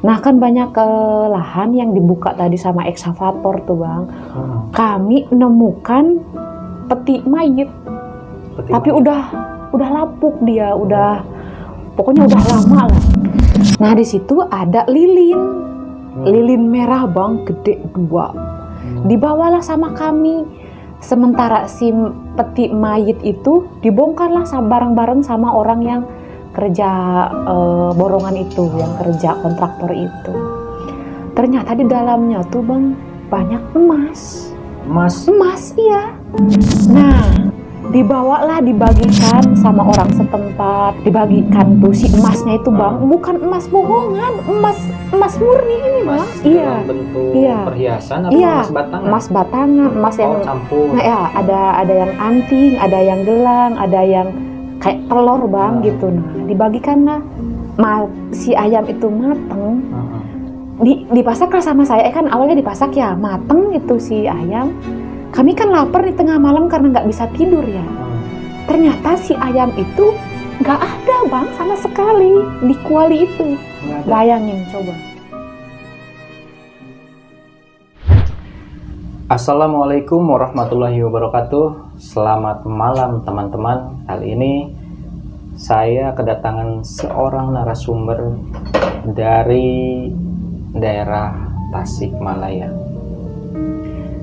Nah kan banyak lahan yang dibuka tadi sama eksavator tuh bang. Kami nemukan peti mayit, tapi udah lapuk dia, pokoknya udah lama lah. Nah di situ ada lilin merah bang, gede 2. Dibawalah sama kami. Sementara si peti mayit itu dibongkarlah bareng-bareng sama orang yang kerja borongan itu, yang kerja kontraktor itu. Ternyata di dalamnya tuh bang banyak emas. Iya. Nah dibawalah, dibagikan sama orang setempat, dibagikan tuh si emasnya itu bang, bukan emas bohongan, emas murni ini bang. Iya. Bentuk perhiasan atau iya, emas batangan? Emas batangan, emas yang campur. Nah ya, ada yang anting, ada yang gelang, ada yang kayak telur bang gitu. Nah dibagikanlah, si ayam itu mateng. Dipasaklah sama saya, kan awalnya dipasak ya, mateng gitu si ayam. Kami kan lapar di tengah malam karena nggak bisa tidur ya. Ternyata si ayam itu nggak ada bang sama sekali di kuali itu. Bayangin coba. Assalamualaikum warahmatullahi wabarakatuh. Selamat malam teman-teman. Kali ini saya kedatangan seorang narasumber dari daerah Tasikmalaya.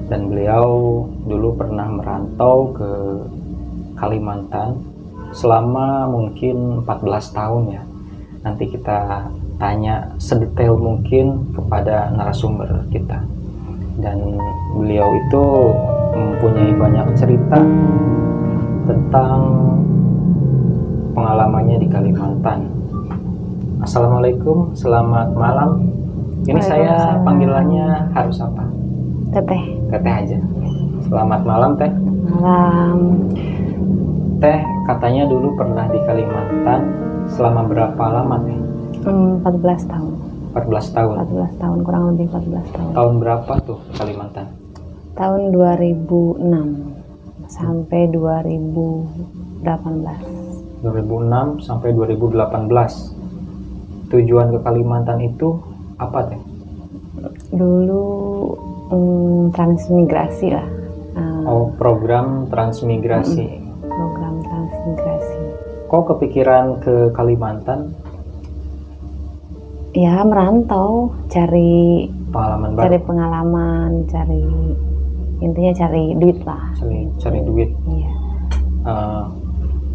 Dan beliau dulu pernah merantau ke Kalimantan selama mungkin 14 tahun ya. Nanti kita tanya sedetail mungkin kepada narasumber kita. Dan beliau itu mempunyai banyak cerita tentang pengalamannya di Kalimantan. Assalamualaikum, selamat malam. Ini saya panggilannya harus apa? Teteh aja. Selamat malam Teh. Malam. Teh katanya dulu pernah di Kalimantan selama berapa lama Teh? 14 tahun. 14 tahun. 14 tahun, kurang lebih 14 tahun. Tahun berapa tuh Kalimantan? Tahun 2006 sampai 2018. 2006 sampai 2018. Tujuan ke Kalimantan itu apa Teh? Dulu transmigrasi lah. Program transmigrasi. Program transmigrasi. Kok kepikiran ke Kalimantan? Ya merantau, cari pengalaman baru. Cari pengalaman, intinya cari duit lah. Cari duit. Iya.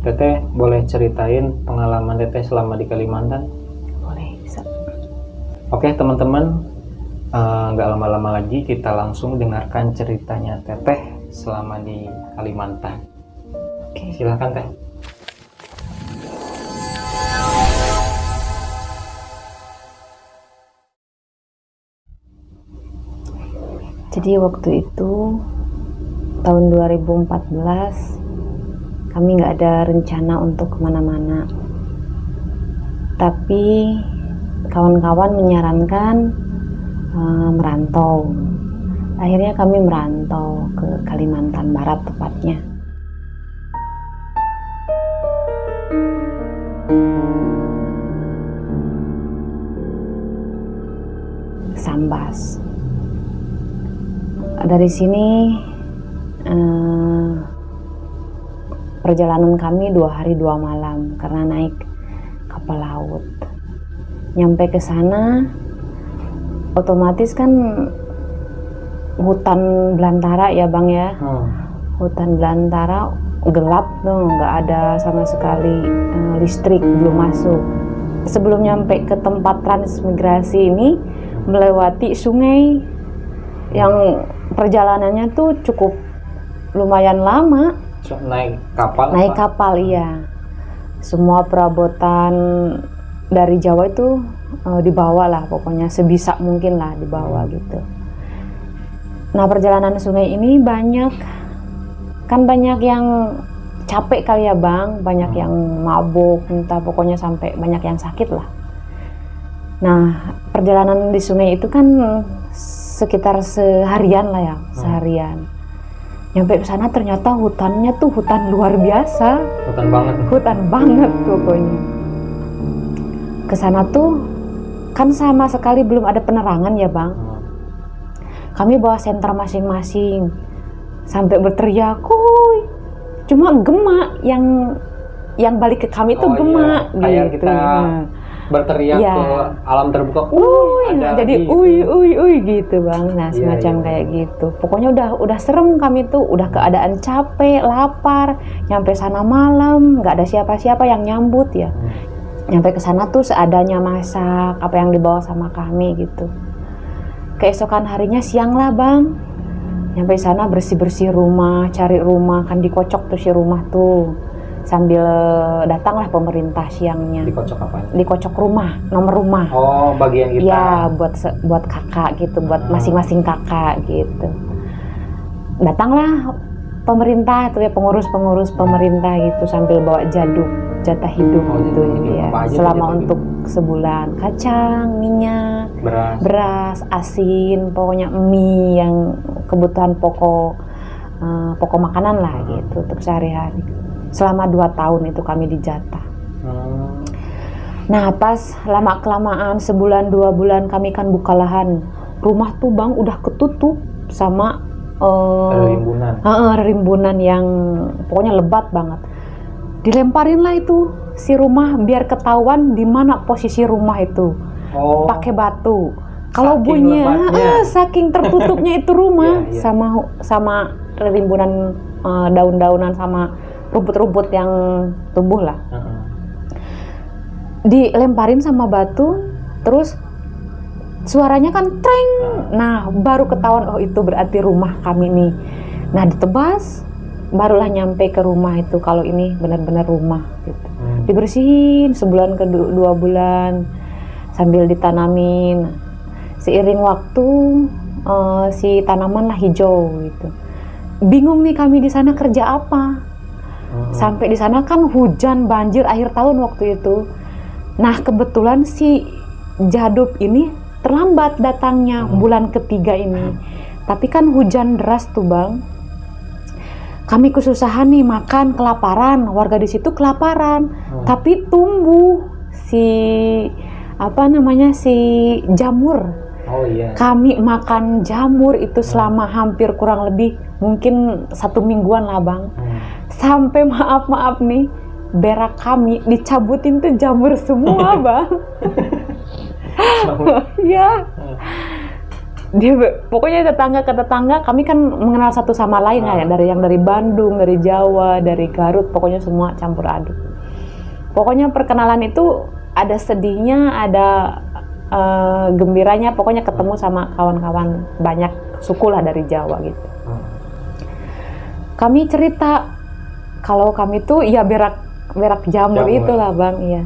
Teteh boleh ceritain pengalaman Teteh selama di Kalimantan? Boleh, bisa. Oke teman-teman, nggak lama-lama lagi kita langsung dengarkan ceritanya Teteh selama di Kalimantan. Oke. Silakan Teh. Jadi waktu itu tahun 2014 kami nggak ada rencana untuk kemana-mana, tapi kawan-kawan menyarankan merantau. Akhirnya kami merantau ke Kalimantan Barat tepatnya. Sambas. Dari sini perjalanan kami 2 hari 2 malam karena naik kapal laut. Nyampe ke sana otomatis kan hutan belantara ya bang ya. Hutan belantara gelap tuh, nggak ada sama sekali listrik, belum masuk. Sebelum nyampe ke tempat transmigrasi ini melewati sungai yang perjalanannya tuh cukup lumayan lama. Naik kapal? Naik kapal, iya. Semua perabotan dari Jawa itu dibawa lah, pokoknya sebisa mungkin lah dibawa gitu. Nah perjalanan sungai ini banyak yang capek kali ya bang, banyak yang mabuk, entah pokoknya sampai banyak yang sakit lah. Nah perjalanan di sungai itu kan sekitar seharian lah ya, seharian. Nyampe ke sana ternyata hutannya tuh hutan luar biasa. Hutan banget. Hutan banget pokoknya. Ke sana tuh kan sama sekali belum ada penerangan ya bang. Kami bawa senter masing-masing sampai berteriak, "Kuy!" Cuma gemak yang balik ke kami itu gemak iya. Kayak gitu. kita berteriak Iya. ke alam terbuka, ada jadi gitu. uy gitu bang. Nah semacam iya. kayak gitu. Pokoknya udah serem kami tuh, udah keadaan capek, lapar, nyampe sana malam, nggak ada siapa-siapa yang nyambut ya. Nyampe ke sana tuh seadanya masak apa yang dibawa sama kami gitu. Keesokan harinya siang lah bang, nyampe sana bersih-bersih rumah, cari rumah, kan dikocok tuh si rumah tuh. Sambil datanglah pemerintah siangnya. Dikocok apa? Dikocok rumah, nomor rumah. Oh, bagian kita. Iya, buat kakak gitu, buat masing-masing kakak gitu. Datanglah pemerintah tuh ya, pengurus pemerintah gitu sambil bawa jatah hidup gitu ya. Selama untuk sebulan, kacang, minyak, beras, asin, pokoknya mie yang kebutuhan pokok makanan lah gitu untuk sehari-hari. Selama 2 tahun itu kami dijatah. Nah pas lama-kelamaan sebulan 2 bulan kami kan buka lahan. Rumah tuh bang udah ketutup sama rimbunan yang pokoknya lebat banget. Dilemparin lah itu si rumah biar ketahuan di mana posisi rumah itu. Pakai batu. Kalau bunyinya saking tertutupnya itu rumah sama rimbunan daun-daunan sama rumput-rumput yang tumbuh lah. Dilemparin sama batu, terus suaranya kan treng. Nah baru ketahuan oh itu berarti rumah kami nih. Nah ditebas, barulah nyampe ke rumah itu kalau ini benar-benar rumah gitu. Dibersihin sebulan ke 2 bulan sambil ditanamin. Seiring waktu si tanaman lah hijau gitu. Bingung nih kami di sana kerja apa. Sampai di sana kan hujan banjir akhir tahun waktu itu. Nah kebetulan si Jadub ini terlambat datangnya bulan ketiga ini. Tapi kan hujan deras tuh bang. Kami kesusahan nih makan, kelaparan. Warga di situ kelaparan. Tapi tumbuh si jamur. Kami makan jamur itu selama hampir kurang lebih mungkin 1 mingguan lah bang. Sampai maaf nih, berak kami dicabutin tuh jamur semua bang. Ya. Pokoknya tetangga ke tetangga kami kan mengenal satu sama lain ya, dari Bandung, dari Jawa, dari Garut, pokoknya semua campur aduk. Pokoknya perkenalan itu ada sedihnya, ada gembiranya, pokoknya ketemu sama kawan-kawan banyak suku lah dari Jawa gitu. Kami cerita kalau kami tuh ya berak jamur itulah bang, iya.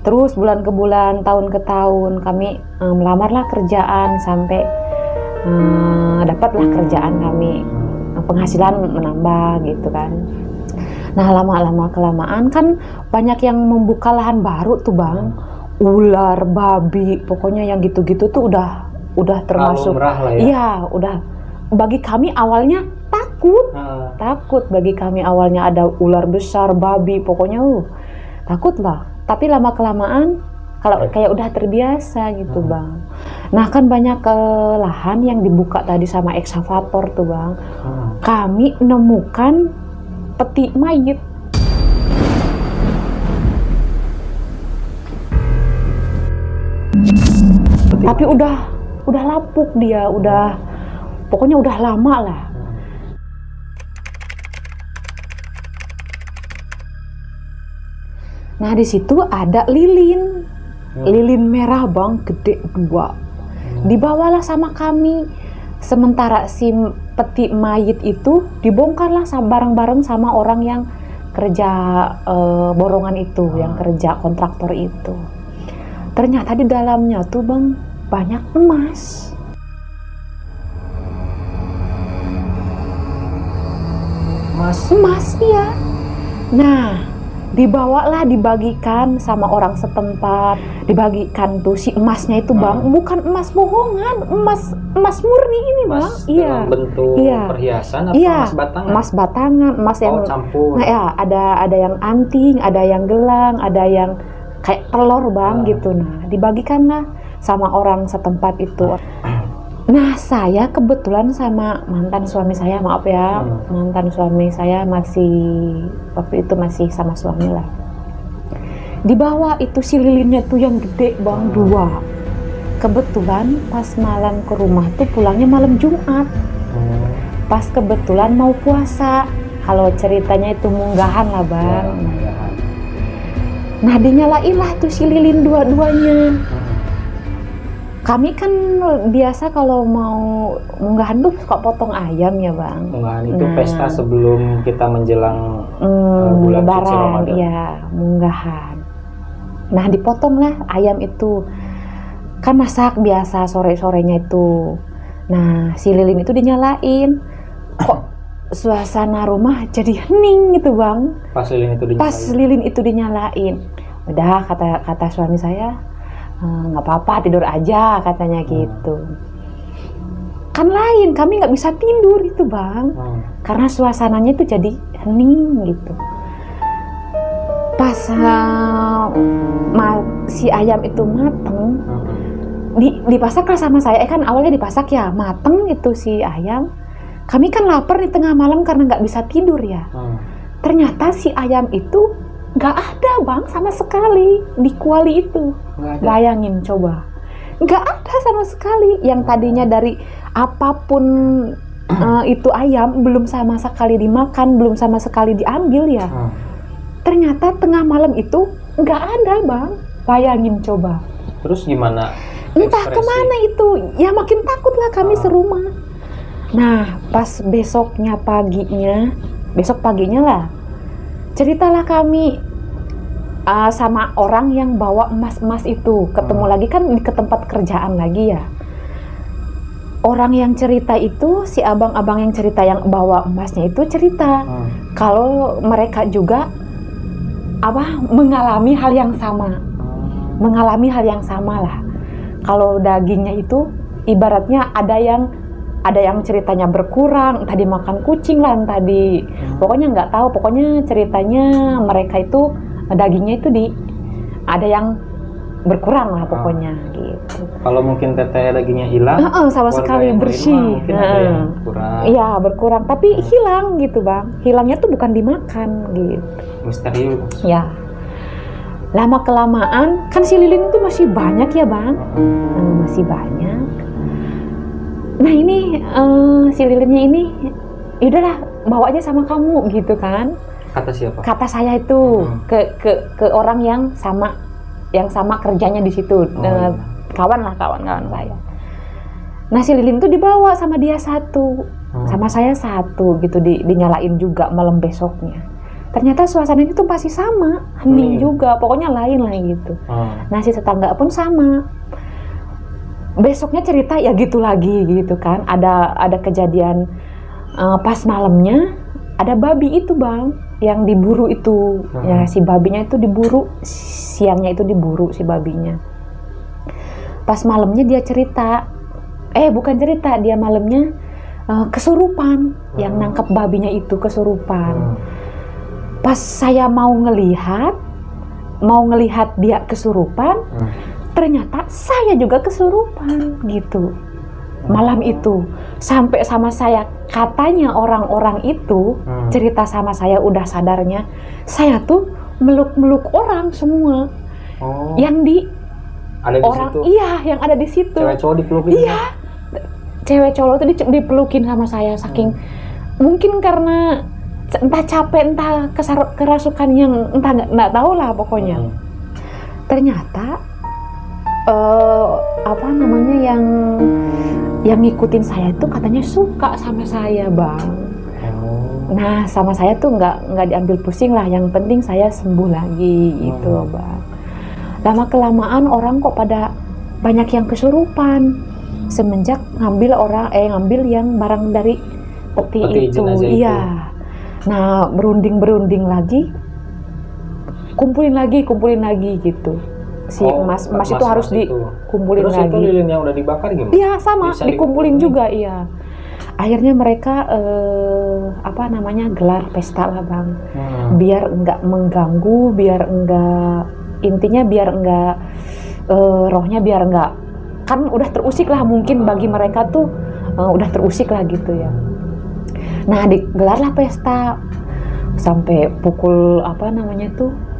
Terus bulan ke bulan, tahun ke tahun kami melamarlah kerjaan sampai dapatlah kerjaan kami, penghasilan menambah gitu kan. Nah lama-lama kelamaan kan banyak yang membuka lahan baru tuh bang, ular, babi, pokoknya yang gitu-gitu tuh udah termasuk. Iya, udah. Bagi kami awalnya takut bagi kami awalnya ada ular besar, babi, pokoknya takut lah. Tapi lama kelamaan kalau kayak udah terbiasa gitu bang. Nah kan banyak lahan yang dibuka tadi sama ekskavator tuh bang. Kami nemukan peti mayit. Tapi udah lapuk dia, pokoknya udah lama lah. Nah di situ ada lilin merah bang, gede 2. Dibawalah sama kami. Sementara si peti mayit itu dibongkarlah bareng-bareng sama orang yang kerja borongan itu, yang kerja kontraktor itu. Ternyata di dalamnya tuh bang banyak emas. Emas iya. Nah dibawalah, dibagikan sama orang setempat, dibagikan tuh si emasnya itu bang, bukan emas bohongan, emas murni ini bang. Iya. Bentuk perhiasan atau emas batangan? Emas batangan, emas yang campur. Nah ya ada yang anting, ada yang gelang, ada yang kayak telur bang gitu. Nah dibagikanlah sama orang setempat itu. Nah, saya kebetulan sama mantan suami saya, maaf ya, mantan suami saya masih, waktu itu masih sama suami lah. Dibawa itu si lilinnya tuh yang gede bang, 2. Kebetulan pas malam ke rumah tuh pulangnya malam Jumat. Pas kebetulan mau puasa. Kalau ceritanya itu munggahan lah bang. Nah, dinyalain lah tuh si lilin dua-duanya. Kami kan biasa kalau mau munggahan tuh suka potong ayam ya bang. Munggahan itu pesta sebelum kita menjelang bulan suci Lebaran, Ramadan. ya munggahan. Nah, dipotonglah ayam itu. Kan masak biasa sore-sorenya itu. Nah, si lilin itu dinyalain. Kok suasana rumah jadi hening gitu bang. Pas lilin itu dinyalain. Pas lilin itu dinyalain. Udah kata suami saya, nggak apa-apa tidur aja katanya gitu. Kan lain, kami nggak bisa tidur itu bang. Karena suasananya itu jadi hening gitu. Pas si ayam itu mateng, dipasak lah sama saya. Kan awalnya dipasak ya, mateng itu si ayam. Kami kan lapar di tengah malam karena nggak bisa tidur ya. Ternyata si ayam itu nggak ada bang sama sekali di kuali itu. Bayangin coba, nggak ada sama sekali. Yang tadinya dari apapun itu ayam belum sama sekali dimakan, belum sama sekali diambil ya. Ternyata tengah malam itu nggak ada bang. Bayangin coba. Terus gimana? Entah kemana itu. Ya makin takut lah kami serumah. Nah, pas besok paginya lah, ceritalah kami sama orang yang bawa emas-emas itu. Ketemu lagi kan ke tempat kerjaan lagi ya. Orang yang cerita itu, si abang-abang yang cerita yang bawa emasnya itu cerita kalau mereka juga mengalami hal yang sama. Mengalami hal yang sama lah. Kalau dagingnya itu ibaratnya ada yang ceritanya berkurang, entah dimakan kucing lah, entah pokoknya nggak tahu, pokoknya ceritanya mereka itu dagingnya itu ada yang berkurang lah pokoknya gitu. Kalau mungkin teteh dagingnya hilang, sama sekali bersih. Mungkin ada yang kurang. Iya berkurang, tapi hilang gitu bang. Hilangnya tuh bukan dimakan gitu. Misterius. Ya. Lama kelamaan kan si lilin itu masih banyak ya bang, masih banyak. Nah ini si lilinnya ini, yaudahlah bawa aja sama kamu gitu kan. Kata siapa? Kata saya itu ke orang yang sama kerjanya di situ, kawan saya. Nah si lilin itu dibawa sama dia satu, sama saya satu gitu, dinyalain juga malam besoknya. Ternyata suasananya itu masih sama, hening juga, pokoknya lain lah gitu. Nah si tetangga pun sama. Besoknya cerita ya gitu lagi gitu kan, ada kejadian pas malamnya ada babi itu bang yang diburu itu. Ya si babinya itu diburu, siangnya itu diburu si babinya. Pas malamnya dia cerita, bukan cerita, dia malamnya kesurupan. Yang nangkep babinya itu kesurupan. Pas saya mau ngelihat dia kesurupan, ternyata saya juga kesurupan gitu malam itu. Sampai sama saya, katanya orang-orang itu cerita sama saya, udah sadarnya saya tuh meluk-meluk orang semua. Yang ada di orang situ. Iya, yang ada di situ. Cewek cowok dipelukin. Iya. Cewek cowok tuh dipelukin sama saya, saking mungkin karena entah capek, entah kerasukan yang entah nggak tahu lah pokoknya. Ternyata yang ngikutin saya itu katanya suka sama saya bang. Nah sama saya tuh nggak diambil pusing lah, yang penting saya sembuh lagi gitu bang. Lama kelamaan orang kok pada banyak yang kesurupan semenjak ngambil yang barang dari peti itu. Iya. Nah berunding lagi, kumpulin lagi gitu. Si emas itu harus dikumpulin lagi. Terus itu lilin yang udah dibakar gimana? Iya sama, dikumpulin juga iya. Akhirnya mereka gelar pesta lah bang, biar enggak mengganggu, biar enggak rohnya biar enggak kan udah terusik lah, mungkin bagi mereka tuh udah terusik lah gitu ya. Nah, digelarlah pesta sampai pukul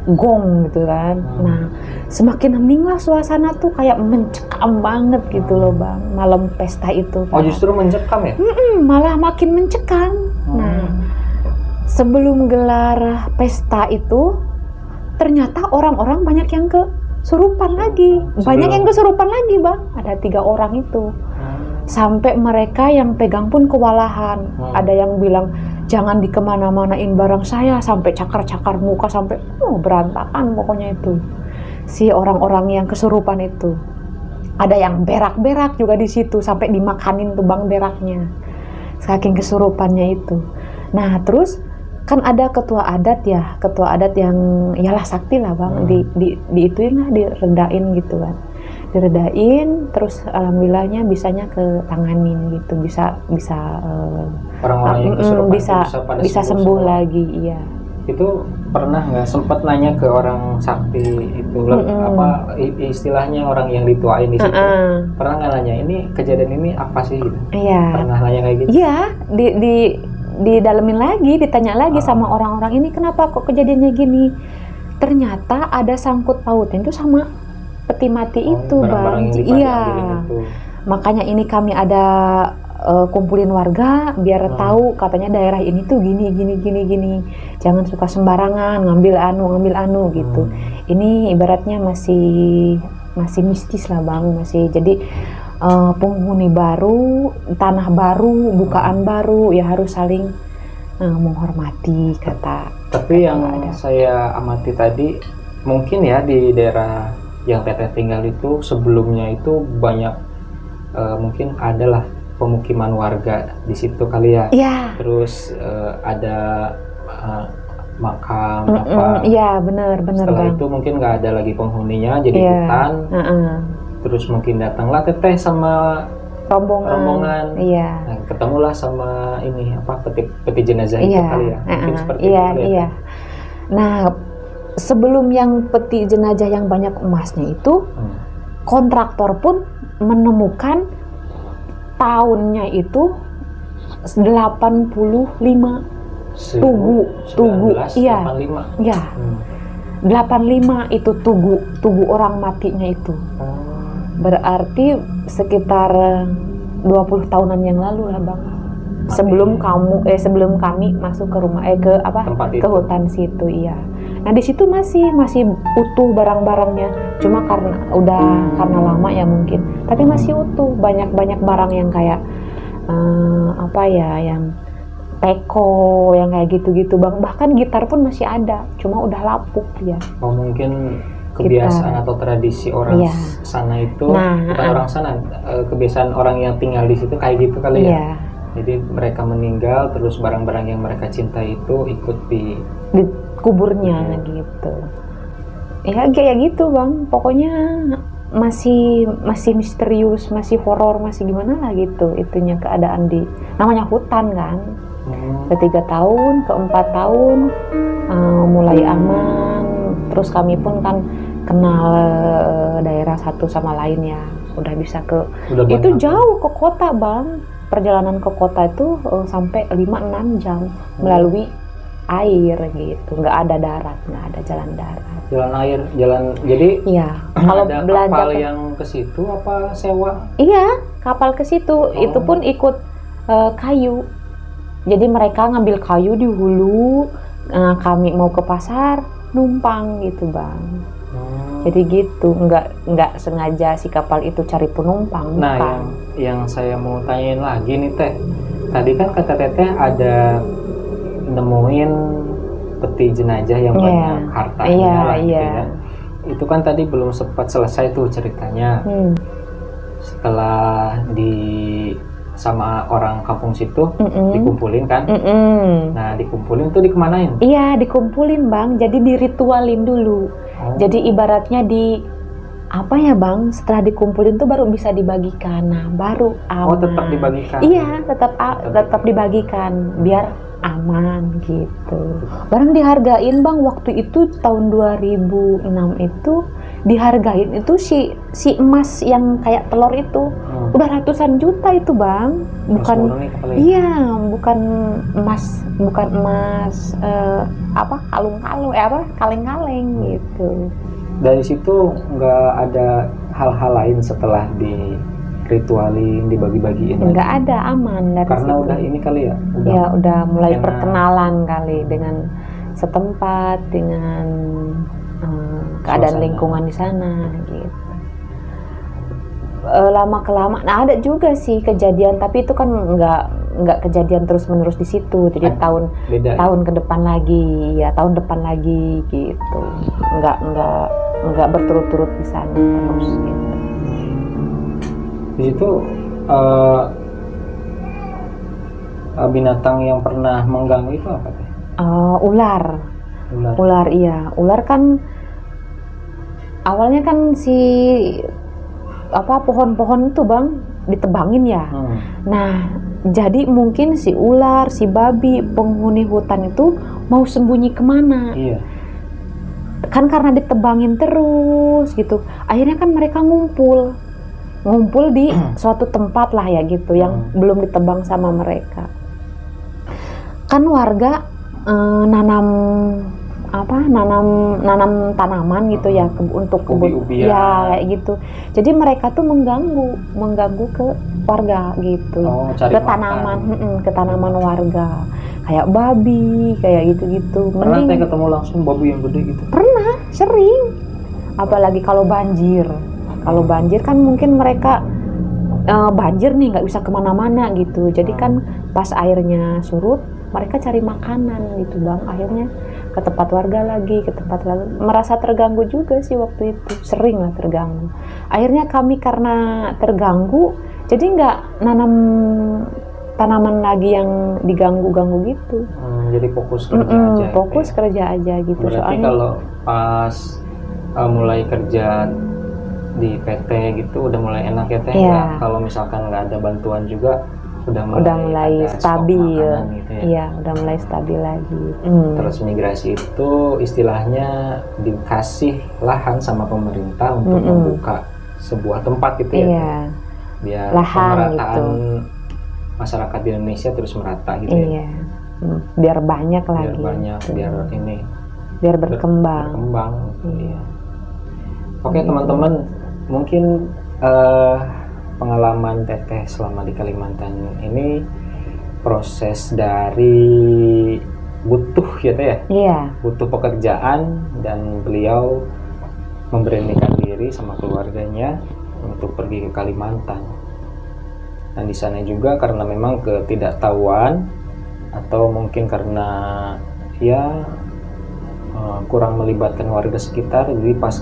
gong gitu kan. Nah, semakin hening lah suasana tuh, kayak mencekam banget gitu loh Bang, malam pesta itu. Oh, justru mencekam ya? Malah makin mencekam. Nah, sebelum gelar pesta itu ternyata orang-orang banyak yang kesurupan lagi. Banyak yang kesurupan lagi Bang. Ada 3 orang itu. Sampai mereka yang pegang pun kewalahan. Ada yang bilang, jangan dikemana-manain barang saya, sampai cakar-cakar muka, sampai berantakan pokoknya itu. Si orang-orang yang kesurupan itu. Ada yang berak-berak juga di situ, sampai dimakanin tuh Bang beraknya. Saking kesurupannya itu. Nah, terus kan ada ketua adat yang yalah sakti lah Bang, diituin lah, diredain gitu kan. Diredain, terus alhamdulillahnya bisanya ketanganin gitu, bisa orang-orang yang kesurupan bisa sembuh lagi. Iya. Itu pernah nggak sempat nanya ke orang sakti itu, apa istilahnya orang yang dituain di situ, pernah nggak nanya ini kejadian ini apa sih gitu? Iya. Pernah nanya kayak gitu? Iya, didalemin lagi, ditanya lagi sama orang-orang ini, kenapa kok kejadiannya gini? Ternyata ada sangkut pautnya itu sama peti mati itu Bang. Iya. Makanya ini kami ada kumpulin warga biar tahu, katanya daerah ini tuh gini. Jangan suka sembarangan ngambil anu gitu. Ini ibaratnya masih mistis lah Bang, masih jadi penghuni baru, tanah baru, bukaan baru, ya harus saling menghormati kata. Tapi yang saya amati tadi, mungkin ya di daerah yang Teteh tinggal itu sebelumnya itu banyak mungkin adalah pemukiman warga di situ kali ya. Iya. Terus ada makam apa. Iya, benar Setelah Bang. itu mungkin nggak ada lagi penghuninya, jadi hutan. Terus mungkin datanglah Teteh sama rombongan. Iya. Nah, ketemulah sama ini peti jenazah itu kali ya. Mungkin seperti itu. Iya. Nah, sebelum yang peti jenazah yang banyak emasnya itu, kontraktor pun menemukan tahunnya itu 85 tugu. Iya. 85. Iya. 85 itu tugu orang matinya itu. Berarti sekitar 20 tahunan yang lalu lah Bang. Sebelum kami masuk ke rumah ke hutan situ. Iya. Nah, di situ masih utuh barang-barangnya. Cuma karena lama ya mungkin. Tapi masih utuh, banyak barang yang kayak yang teko, yang kayak gitu-gitu Bang. Bahkan gitar pun masih ada, cuma udah lapuk ya. Oh, mungkin kebiasaan atau tradisi orang sana itu, bukan orang sana, kebiasaan orang yang tinggal di situ kayak gitu kali ya. Jadi mereka meninggal, terus barang-barang yang mereka cintai itu ikut dikuburnya gitu. Ya kayak gitu Bang. Pokoknya masih misterius, masih horor, masih gimana lah gitu itunya keadaan di namanya hutan kan. Ke-3 tahun, ke-4 tahun mulai aman. Terus kami pun kan kenal daerah satu sama lain ya. Udah bisa itu jauh ke kota Bang. Perjalanan ke kota itu sampai 5-6 jam melalui air gitu, nggak ada darat, nggak ada jalan darat. Jadi kalau ada belanja kapal yang ke situ apa sewa? Iya, kapal ke situ, itu pun ikut kayu. Jadi mereka ngambil kayu di hulu, kami mau ke pasar numpang gitu Bang. Jadi gitu, nggak sengaja si kapal itu cari penumpang. Nah, yang saya mau tanyain lagi nih Teh, tadi kan kata Teteh ada nemuin peti jenazah yang banyak hartanya lah gitu ya. Itu kan tadi belum sempat selesai tuh ceritanya. Setelah sama orang kampung situ dikumpulin kan. Nah, dikumpulin tuh dikemanain? Iya, dikumpulin Bang, jadi diritualin dulu. Jadi ibaratnya Bang, setelah dikumpulin tuh baru bisa dibagikan. Nah, baru aman. Oh, tetap dibagikan? Iya, tetap dibagikan biar aman gitu. Barang dihargain Bang, waktu itu tahun 2006 itu dihargain itu si emas yang kayak telur itu udah ratusan juta itu bang, bukan iya bukan emas kaleng-kaleng gitu. Dari situ nggak ada hal-hal lain setelah ritualin, dibagi-bagiin? Nggak ada, aman dari karena situ. Udah ini kali ya? Udah mulai perkenalan kali dengan setempat, dengan keadaan lingkungan di sana gitu. Lama kelamaan, ada juga sih kejadian, tapi itu kan nggak kejadian terus menerus di situ. Jadi tahun ke depan lagi, ya tahun depan lagi gitu. Nggak berturut-turut di sana terus gitu. Di situ binatang yang pernah mengganggu itu apa teh? Ular, iya. Ular kan awalnya kan pohon-pohon itu bang ditebangin ya. Nah, jadi mungkin si ular, si babi, penghuni hutan itu mau sembunyi kemana? Iya. Kan karena ditebangin terus gitu. Akhirnya kan mereka ngumpul di suatu tempat lah ya gitu, yang belum ditebang sama mereka. Kan warga nanam tanaman gitu ya untuk kebun ya kayak gitu. Jadi mereka tuh mengganggu ke warga gitu, ke tanaman warga, kayak babi kayak gitu. Pernah ketemu langsung babi yang gede gitu? Pernah, sering. Apalagi kalau banjir. Kalau banjir kan mungkin mereka banjir nih nggak bisa kemana-mana gitu. Jadi kan pas airnya surut mereka cari makanan gitu bang. Akhirnya ke tempat warga lagi, merasa terganggu juga sih waktu itu, sering lah terganggu. Akhirnya kami karena terganggu jadi nggak nanam tanaman lagi yang diganggu gitu. Jadi fokus kerja aja. Fokus kerja aja gitu. Berarti soalnya kalau pas mulai kerja di PT gitu udah mulai enak ya teh? Yeah. Kalau misalkan nggak ada bantuan juga udah mulai stabil gitu ya? Iya, udah mulai stabil lagi. Terus migrasi itu istilahnya dikasih lahan sama pemerintah untuk membuka sebuah tempat gitu ya? Iya. Biar lahan pemerataan gitu. Masyarakat di Indonesia terus merata gitu iya. ya? Biar banyak lagi. Biar berkembang. Iya. Oke teman-teman, mungkin pengalaman Teteh selama di Kalimantan ini proses dari butuh ya Teh ya? Iya. Butuh pekerjaan dan beliau memberanikan diri sama keluarganya untuk pergi ke Kalimantan. Dan di sana juga karena memang ketidaktahuan atau mungkin karena ya kurang melibatkan warga sekitar, jadi pas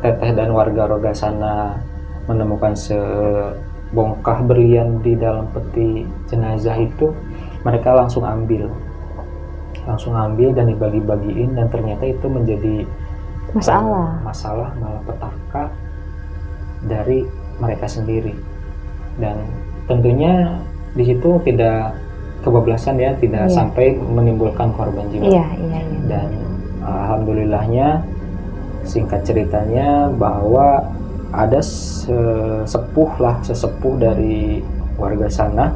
Teteh dan warga Rogasana menemukan sebongkah berlian di dalam peti jenazah itu, mereka langsung ambil dan dibagi-bagiin, dan ternyata itu menjadi masalah malapetaka dari mereka sendiri. Dan tentunya di situ tidak kebablasan ya, tidak sampai menimbulkan korban jiwa. Iya. Dan alhamdulillahnya, singkat ceritanya, bahwa ada sesepuh dari warga sana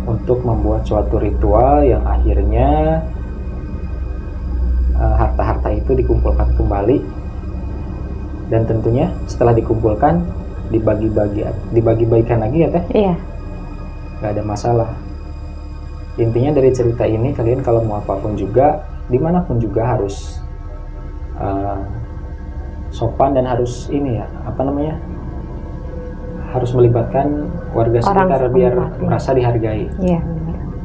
untuk membuat suatu ritual yang akhirnya harta-harta itu dikumpulkan kembali, dan tentunya setelah dikumpulkan dibagi-bagikan lagi ya Teh? Iya. Gak ada masalah. Intinya dari cerita ini, kalian kalau mau apapun juga, dimanapun juga harus sopan dan harus harus melibatkan warga sekitar biar merasa dihargai. Iya.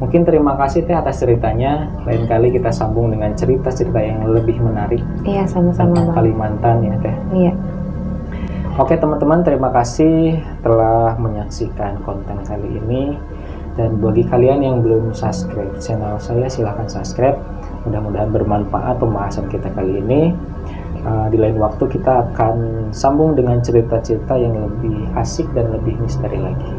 Mungkin terima kasih Teh atas ceritanya. Lain kali kita sambung dengan cerita-cerita yang lebih menarik. Iya, sama-sama tentang Kalimantan ya Teh. Iya. Oke teman-teman, terima kasih telah menyaksikan konten kali ini. Dan bagi kalian yang belum subscribe channel saya, silahkan subscribe. Mudah-mudahan bermanfaat pembahasan kita kali ini. Di lain waktu kita akan sambung dengan cerita-cerita yang lebih asik dan lebih misteri lagi.